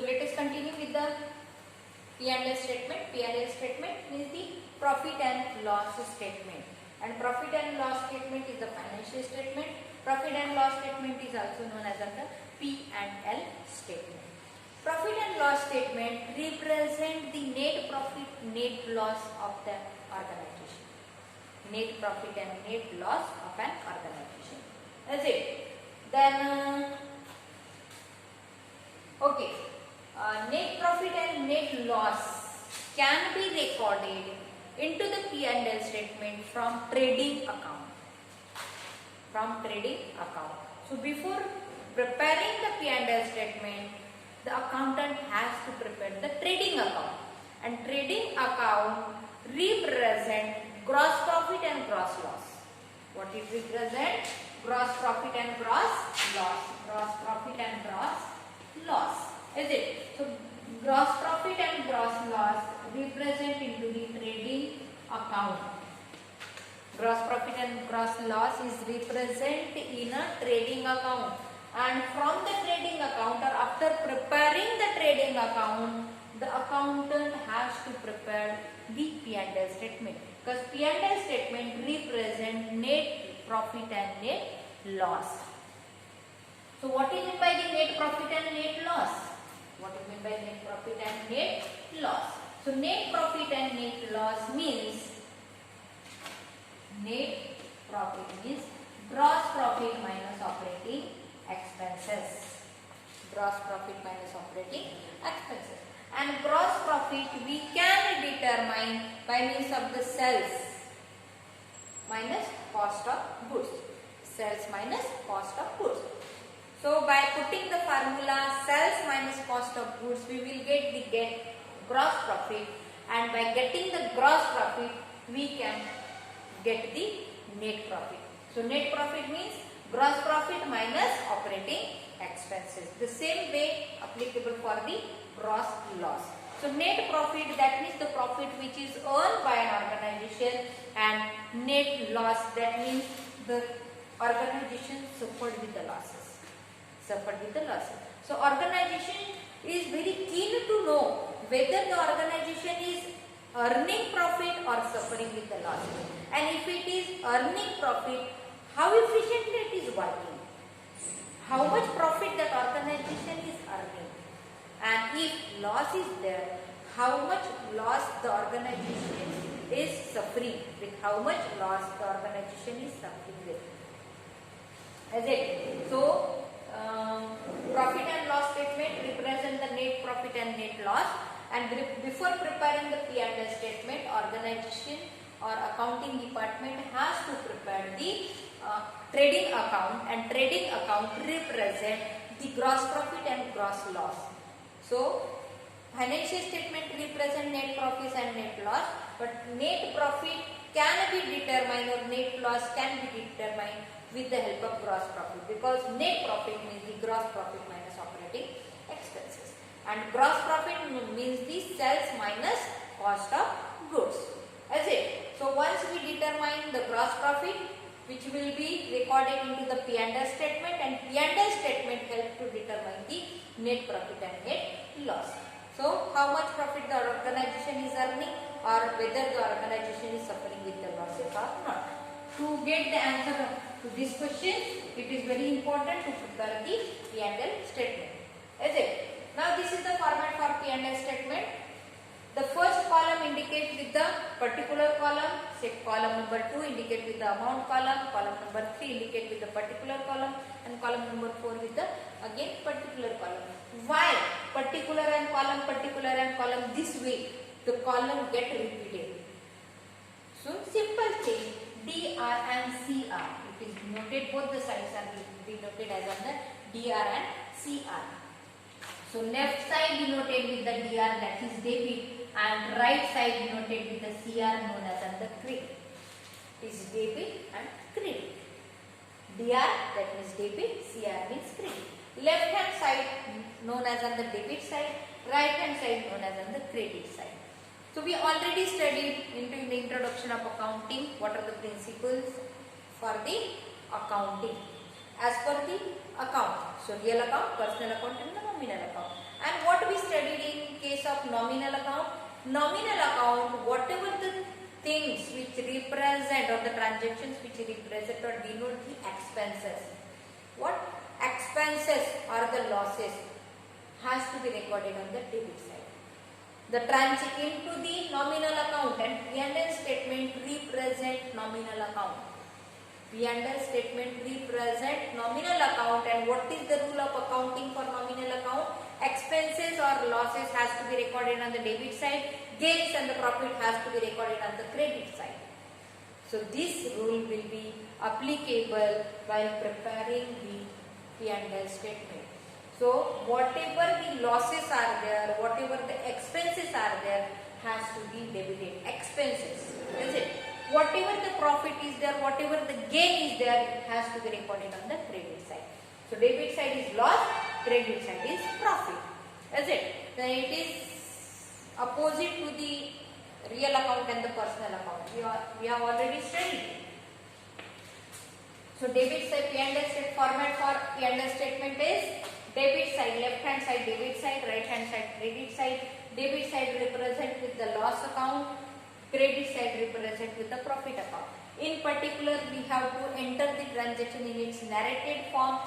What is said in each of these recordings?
So let us continue with the P&L statement. P&L statement means the profit and loss statement, and profit and loss statement is the financial statement. Profit and loss statement is also known as the P&L statement. Profit and loss statement represent the net profit, net loss of the organization. Net profit and net loss of an organization. That's it. Then okay, net profit and net loss can be recorded into the P&L statement from trading account. From trading account. So before preparing the P&L statement, the accountant has to prepare the trading account, and trading account represent gross profit and gross loss. What it represents? Gross profit and gross loss. Gross profit and gross loss. Is it? So gross profit and gross loss represent into the trading account. Gross profit and gross loss is represent in a trading account, and from the trading account, or after preparing the trading account, the accountant has to prepare the P&L statement, because P&L statement represent net profit and net loss. So what is meant by the net profit and net loss? What is meant by net profit and net loss? So net profit and net loss means, net profit means gross profit minus operating expenses. Gross profit minus operating expenses. And gross profit we can determine by means of the sales minus cost of goods. Sales minus cost of goods. So by putting the formula sales minus cost of goods, we will get gross profit, and by getting the gross profit we can get the net profit. So net profit means gross profit minus operating expenses. The same way applicable for the gross loss. So net profit, that means the profit which is earned by an organization, and net loss, that means the organization suffered with the losses. Suffered with the losses. So organization is very keen to know whether the organization is earning profit or suffering with the losses. And if it is earning profit, how efficiently it is working, how much profit that organization is earning, and if loss is there, how much loss the organization is suffering with, how much loss the organization is suffering with. Is it? So profit and loss statement represent the net profit and net loss, and before preparing the P&L statement, organization or accounting department has to prepare the trading account, and trading account represent the gross profit and gross loss. So financial statement represent net profits and net loss, but net profit can be determined, or net loss can be determined with the help of gross profit, because net profit means the gross profit minus operating expenses, and gross profit means the sales minus cost of goods. Is it? So once we determine the gross profit, which will be recorded into the P&L statement, and P&L statement help to determine the net profit and net loss. So how much profit the organization is earning, or whether the organization is suffering with the losses or not. To get the answer to this question, it is very important to prepare the P&L statement. Is it? Now this is the format for P&L statement. The first column indicates with the particular column, say column number 2 indicate with the amount column, column number 3 indicate with the particular column, and column number 4 with the again particular column. Why particular and column? This way the column get repeated. So simple thing, DR and CR, it is denoted, both the sides are denoted as on the DR and CR. So left side denoted with the DR, that is debit, and right side denoted with the CR, known as the credit. It is debit and credit. DR, that means debit, CR means credit. Left hand side known as on the debit side, right hand side known as on the credit side. So we already studied in the introduction of accounting what are the principles for the accounting as per the account. So real account, personal account, and the nominal account. And what we nominal account? Nominal account, whatever the things which represent or the transactions which represent or denote the expenses. What? Expenses or the losses has to be recorded on the debit side. The transaction into the nominal account and P&L statement represent nominal account. P&L statement represent nominal account, and what is the rule of accounting for nominal account? Expenses or losses has to be recorded on the debit side, gains and the profit has to be recorded on the credit side. So this rule will be applicable while preparing the P&L statement. So whatever the losses are there, whatever the expenses are there, has to be debited. Expenses, is it? Whatever the profit is there, whatever the gain is there, it has to be recorded on the credit side. So debit side is loss, credit side is profit, is it? Then it is opposite to the real account and the personal account. We have already studied. So debit side P&L state format for P&L statement is debit side, left hand side debit side, right hand side credit side. Debit side represent with the loss account, credit side represent with the profit account. In particular, we have to enter the transaction in its narrated form,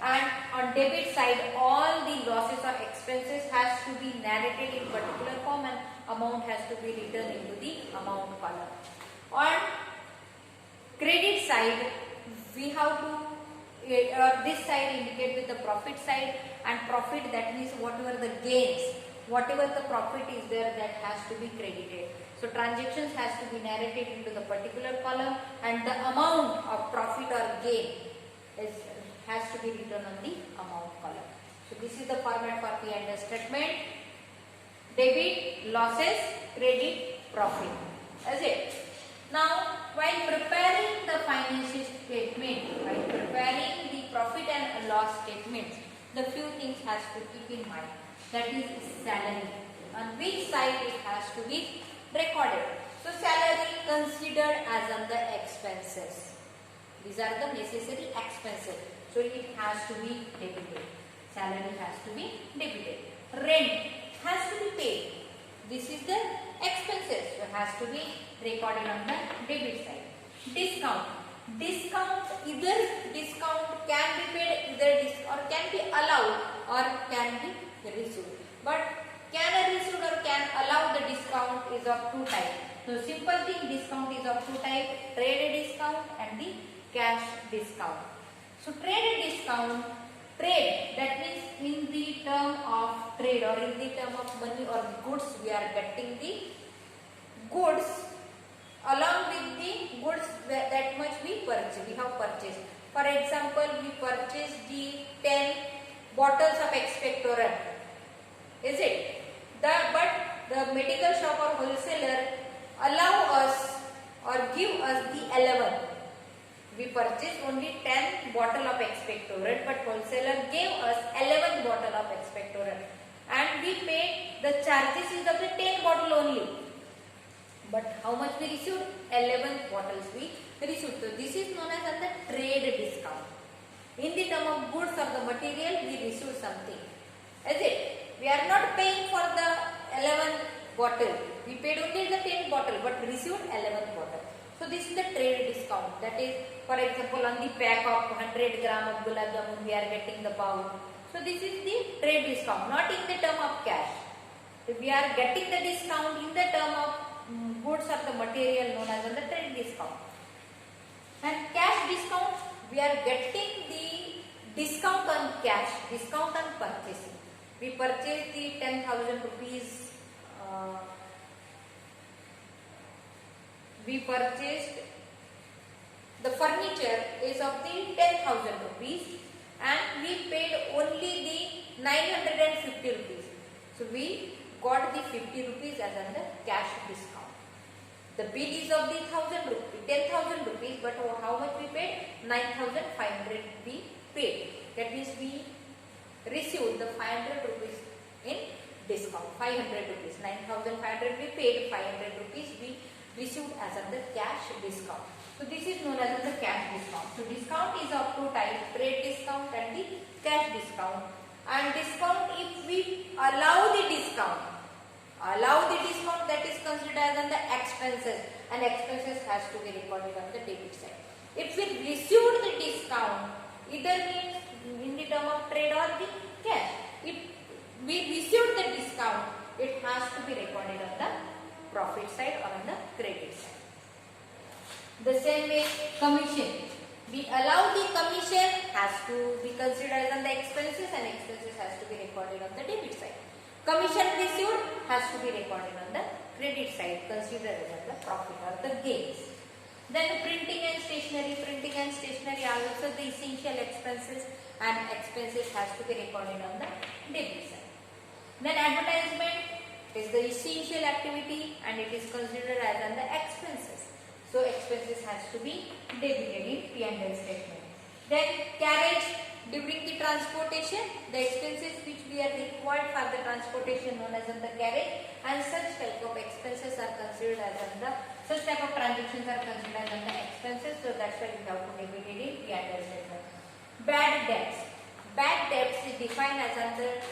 and on debit side all the losses or expenses has to be narrated in particular form and amount has to be written into the amount column. On credit side we have to this side indicate with the profit side, and profit, that means whatever the gains, whatever the profit is there, that has to be credited. So transactions has to be narrated into the particular column, and the amount of profit or gain has to be written on the amount column. So this is the format for P&L statement: debit, losses, credit, profit. Is it? Now, while preparing the financial statement, while preparing the profit and loss statements, the few things has to keep in mind. That is salary. On which side it has to be recorded. So salary considered as on the expenses. These are the necessary expenses. So it has to be debited. Salary has to be debited. Rent has to be paid. This is the expenses. So it has to be recorded on the debit side. Discount. Discount, either discount can be paid, either or can be allowed or can be received. But can receive or can allow the discount is of two types. So simple thing, discount is of two types: trade discount and the cash discount. So trade discount, trade, that means in the term of trade or in the term of money or goods, we are getting the goods. Along with the goods, that much we have purchased. For example, we purchased the 10 bottles of expectorant. Is it? But the medical shop or wholesaler allow us or give us the 11. We purchased only 10 bottle of expectorant, but wholesaler gave us 11 bottle of expectorant, and we paid the charges is of the 10 bottle only. But how much we received? 11 bottles we received. So this is known as the trade discount. In the term of goods or the material, we received something. Is it? We are not paying for the 11 bottle. We paid only the 10 bottle, but received 11 bottle. So this is the trade discount. That is, for example, on the pack of 100 gram of gulab jamun, we are getting the bowl. So this is the trade discount, not in the term of cash. So we are getting the discount in the term of goods or the material known as the trade discount. And cash discount, we are getting the discount on cash, discount on purchasing. We purchased the 10,000 rupees. We purchased the furniture is of the 10,000 rupees, and we paid only the 950 rupees. So we got the 50 rupees as the cash discount. The bill is of the 10,000 rupees, but how much we paid? 9,500 we paid. That means we received the 500 rupees in discount. 500 rupees. 9,500 we paid, 500 rupees we received as the cash discount. So this is known as the cash discount. So discount is of two types: trade discount and the cash discount. And discount, if we allow the discount, allow the discount, that is considered as on the expenses, and expenses has to be recorded on the debit side. If we received the discount, either means in the term of trade or the cash. If we received the discount, it has to be recorded on the profit side or on the credit side. The same way commission. We allow the commission has to be considered as on the expenses, and expenses has to be recorded on the debit side. Commission received has to be recorded on the credit side, considered as on the profit or the gains. Then printing and stationery. Printing and stationery are also the essential expenses, and expenses has to be recorded on the debit side. Then advertisement is the essential activity, and it is considered as on the expenses. So expenses has to be debited in P&L statement. Then carriage, during the transportation, the expenses which we are required for the transportation known as on the carriage, and such type of expenses are considered as on the, such type of transactions are considered as on the expenses. So that's why we have to debit it in P&L statement. Bad debts. Bad debts is defined as on the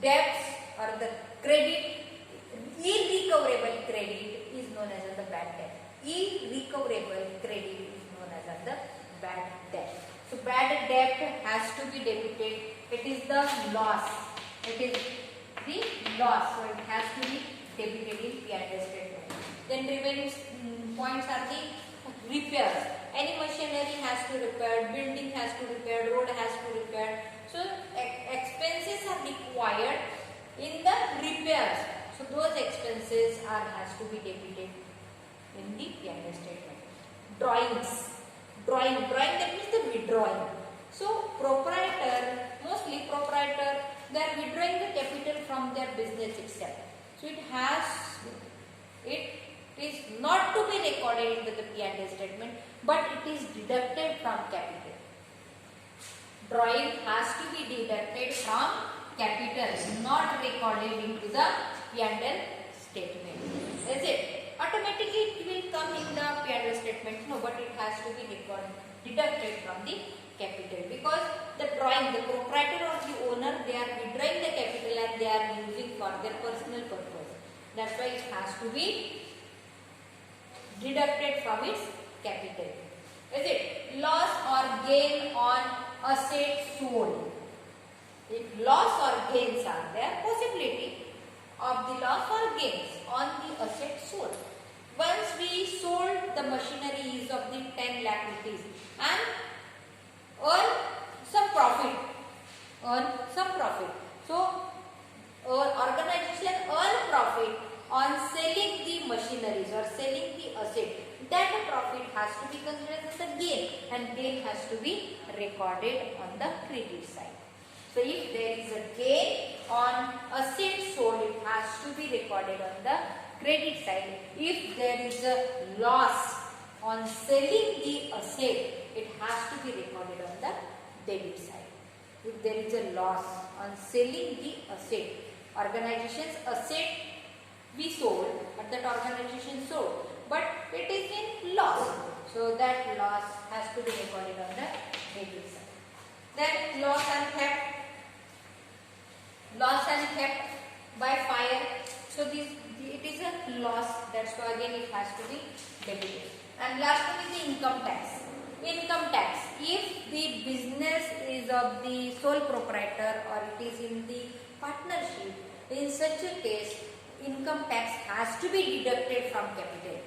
debts or the credit, irrecoverable credit is known as the bad debt. Irrecoverable credit is known as the bad debt. So bad debt has to be debited. It is the loss. It is the loss. So it has to be debited in P&L statement. Then remaining points are the repairs. Any machinery has to repair, building has to repair, road has to repair. So expenses are required in the repairs. So those expenses has to be debited in the P&L statement. Drawings. Drawing that means the withdrawing. So mostly proprietor, they are withdrawing the capital from their business itself. So it is not to be recorded into the P&L statement, but it is deducted from capital. Drawing has to be deducted from capital, not recorded into the P&L statement. Is it? Automatically it will come in the P&L statement. No, but it has to be deducted from the capital, because the drawing, the proprietor or the owner, they are withdrawing the capital and they are using for their personal purpose. That's why it has to be deducted from its capital. Is it? Loss or gain on asset sold. If loss or gains are there, possibility of the loss or gains on the asset sold. Once we sold the machineries of the 10 lakh rupees and earn some profit. So organization earn profit on selling the machineries or selling the asset. That profit has to be considered as a gain, and gain has to be recorded on the credit side. So if there is a gain on asset sold, it has to be recorded on the credit side. If there is a loss on selling the asset, it has to be recorded on the debit side. If there is a loss on selling the asset, organization's asset we sold, but that organization sold, but it is in loss. So that loss has to be recorded on the debit side. Then loss and theft. Loss and theft by fire. So it is a loss. That's why again it has to be debited. And last one is the income tax. Income tax. If the business is of the sole proprietor or it is in the partnership, in such a case, income tax has to be deducted from capital.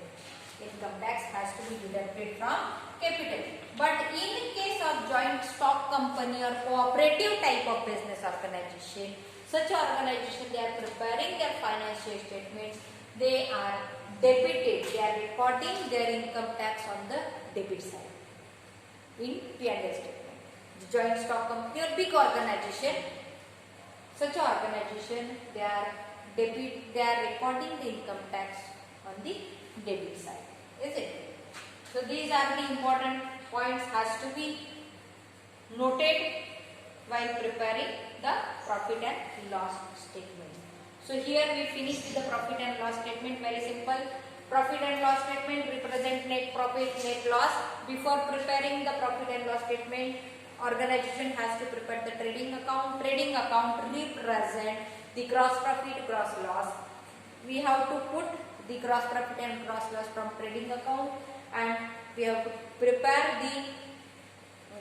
Income tax has to be deducted from capital. But in case of joint stock company or cooperative type of business organization, such organization, they are preparing their financial statements, they are debited, they are recording their income tax on the debit side in P&L statement. The joint stock company or big organization, such organization, they are recording the income tax on the debit side. Is it? So these are the important points has to be noted while preparing the profit and loss statement. So here we finished with the profit and loss statement. Very simple. Profit and loss statement represent net profit, net loss. Before preparing the profit and loss statement, organization has to prepare the trading account. Trading account represent the gross profit, gross loss. We have to put the gross profit and gross loss from trading account, and we have to prepare the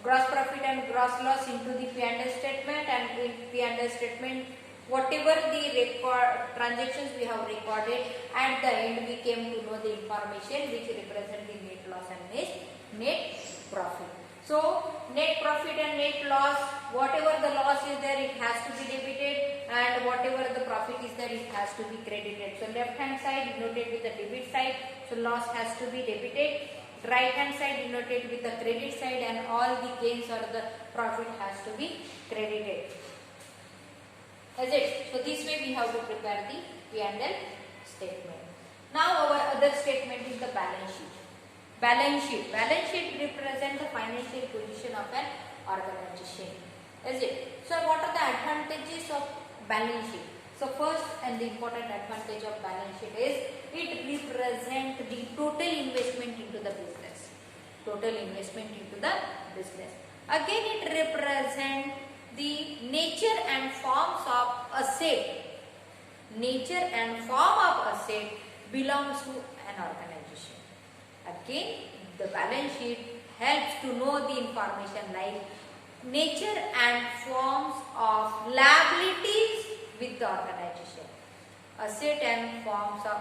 gross profit and gross loss into the P&L statement, and in P&L statement whatever the transactions we have recorded, at the end we came to know the information which represent the net loss and net profit. So net profit and net loss, whatever the loss is there, it has to be debited, and whatever the profit is there, it has to be credited. So left hand side denoted with the debit side, so loss has to be debited. Right hand side denoted with the credit side, and all the gains or the profit has to be credited. Is it? So this way we have to prepare the P&L statement. Now our other statement is the balance sheet. Balance sheet represents the financial position of an organization. Is it? So what are the advantages of balance sheet? So first and the important advantage of balance sheet is it represents the total investment into the business. Total investment into the business. Again, it represents the nature and forms of asset. Nature and form of asset belongs to an organization. Again, the balance sheet helps to know the information like nature and forms of liabilities with the organization. Asset and forms of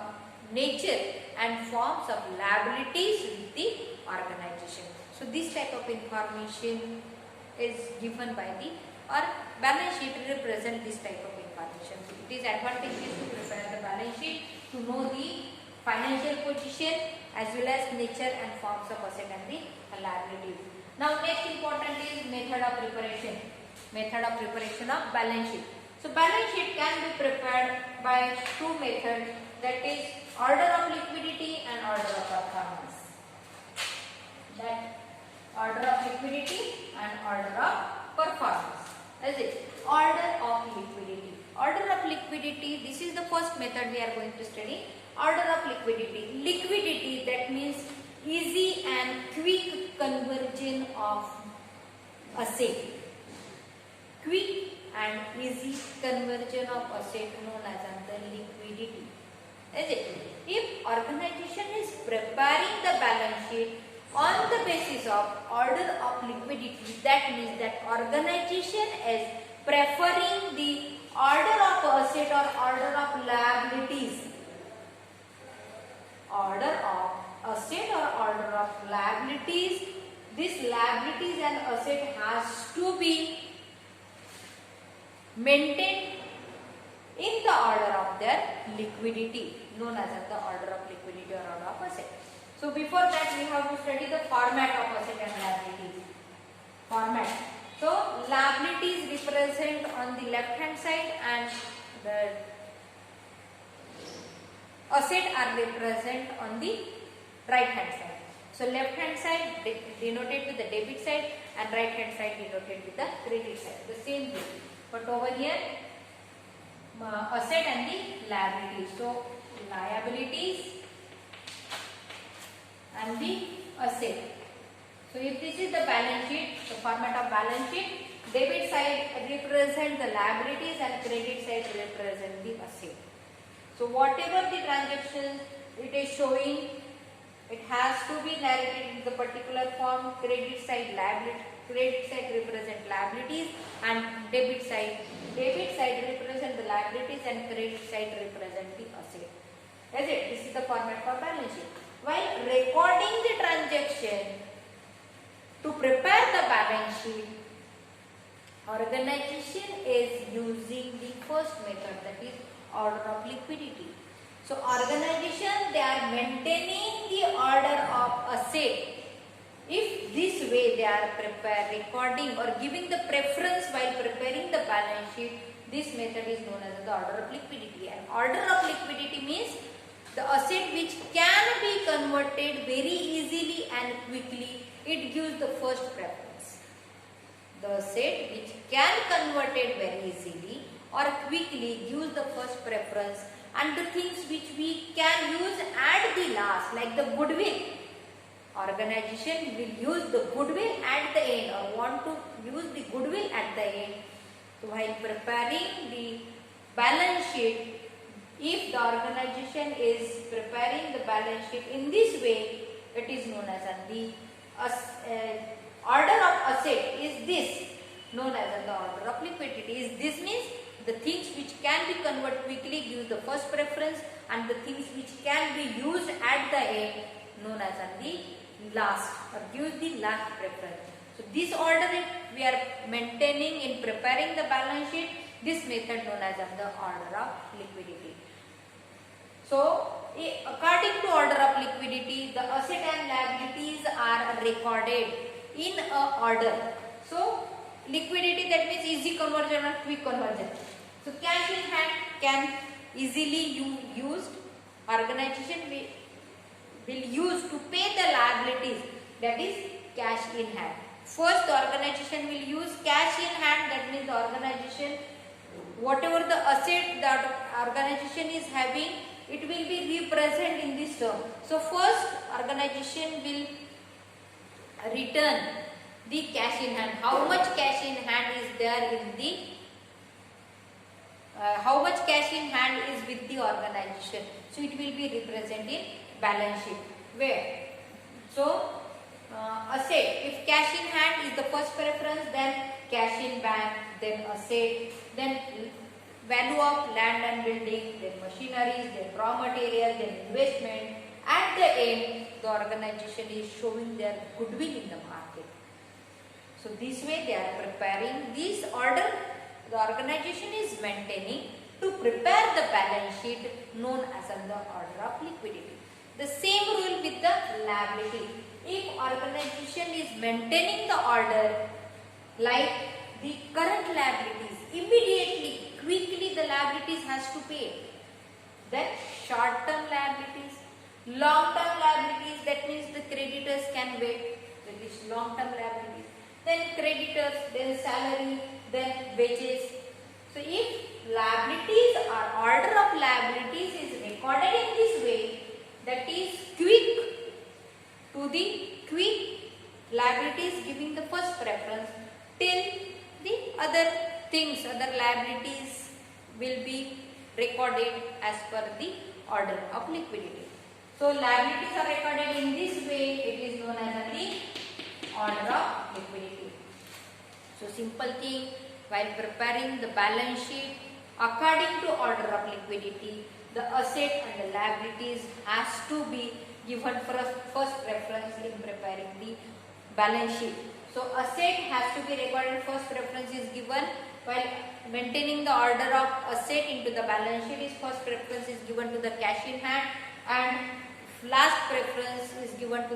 nature and forms of liabilities with the organization. So this type of information is given by the balance sheet represent this type of information. So it is advantageous to prepare the balance sheet to know the financial position as well as nature and forms of asset and the liabilities. Now next important is method of preparation. Method of preparation of balance sheet. So balance sheet can be prepared by two methods, that is order of liquidity and order of performance. That order of liquidity and order of performance. Is it? Order of liquidity. Order of liquidity, this is the first method we are going to study. Order of liquidity. Liquidity, that means easy and quick conversion of asset. Quick and easy conversion of asset known as the liquidity. Is it? If organization is preparing the balance sheet on the basis of order of liquidity, that means that organization is preferring the order of asset or order of liabilities. Order of asset or order of liabilities. This liabilities and asset has to be maintained in the order of their liquidity, known as the order of liquidity or order of asset. So before that we have to study the format of asset and liabilities. Format. So liabilities represent on the left hand side and the asset are represent on the right hand side. So left hand side denoted with the debit side and right hand side denoted with the credit side. The same thing. But over here asset and the liabilities. So liabilities and the asset. So if this is the balance sheet, the format of balance sheet, debit side represent the liabilities and credit side represent the asset. So whatever the transactions it is showing, it has to be narrated in the particular form. Credit side represent liabilities and debit side represent the liabilities and credit side represent the asset. Is it? This is the format for balance sheet. While recording the transaction, to prepare the balance sheet, organization is using the first method, that is order of liquidity. So organization, they are maintaining the order of asset. If this way they are recording or giving the preference while preparing the balance sheet, this method is known as the order of liquidity. And order of liquidity means the asset which can be converted very easily and quickly, it gives the first preference. The asset which can converted very easily or quickly gives the first preference, and the things which we can use at the last, like the goodwill. Organization will use the goodwill at the end or want to use the goodwill at the end. So while preparing the balance sheet, if the organization is preparing the balance sheet in this way, it is known as the order of asset is this, known as the order of liquidity. Is this means the things which can be converted quickly gives the first preference, and the things which can be used at the end known as the last, or gives the last preference. So this order we are maintaining in preparing the balance sheet, this method known as the order of liquidity. So according to order of liquidity, the asset and liabilities are recorded in a order. So liquidity, that means easy conversion or quick conversion. So cash in hand can easily used. Organization will use to pay the liabilities, that is cash in hand. First, the organization will use cash in hand, that means the organization, whatever the asset that organization is having, it will be represented in this term. So first, organization will return the cash in hand. How much cash in hand is there in the how much cash in hand is with the organization? So it will be represented in balance sheet. Where? So asset, if cash in hand is the first preference, then cash in bank, then asset, then value of land and building, then machineries, then raw material, then investment. At the end, the organization is showing their goodwill in the market. So this way they are preparing this order. The organization is maintaining to prepare the balance sheet known as the order of liquidity. The same rule with the liability. If organization is maintaining the order like the current liabilities, immediately, quickly the liabilities has to pay. Then short-term liabilities, long-term liabilities, that means the creditors can wait. That is long-term liabilities. Then creditors, then salary, then wages. So if liabilities or order of liabilities is recorded in this way, that is quick to the quick liabilities giving the first preference, till the other things, other liabilities will be recorded as per the order of liquidity. So liabilities are recorded in this way, it is known as the order of liquidity. So simple thing, while preparing the balance sheet according to order of liquidity, the asset and the liabilities has to be given first preference in preparing the balance sheet. So asset has to be recorded, first preference is given, while maintaining the order of asset into the balance sheet is first preference is given to the cash in hand, and last preference is given to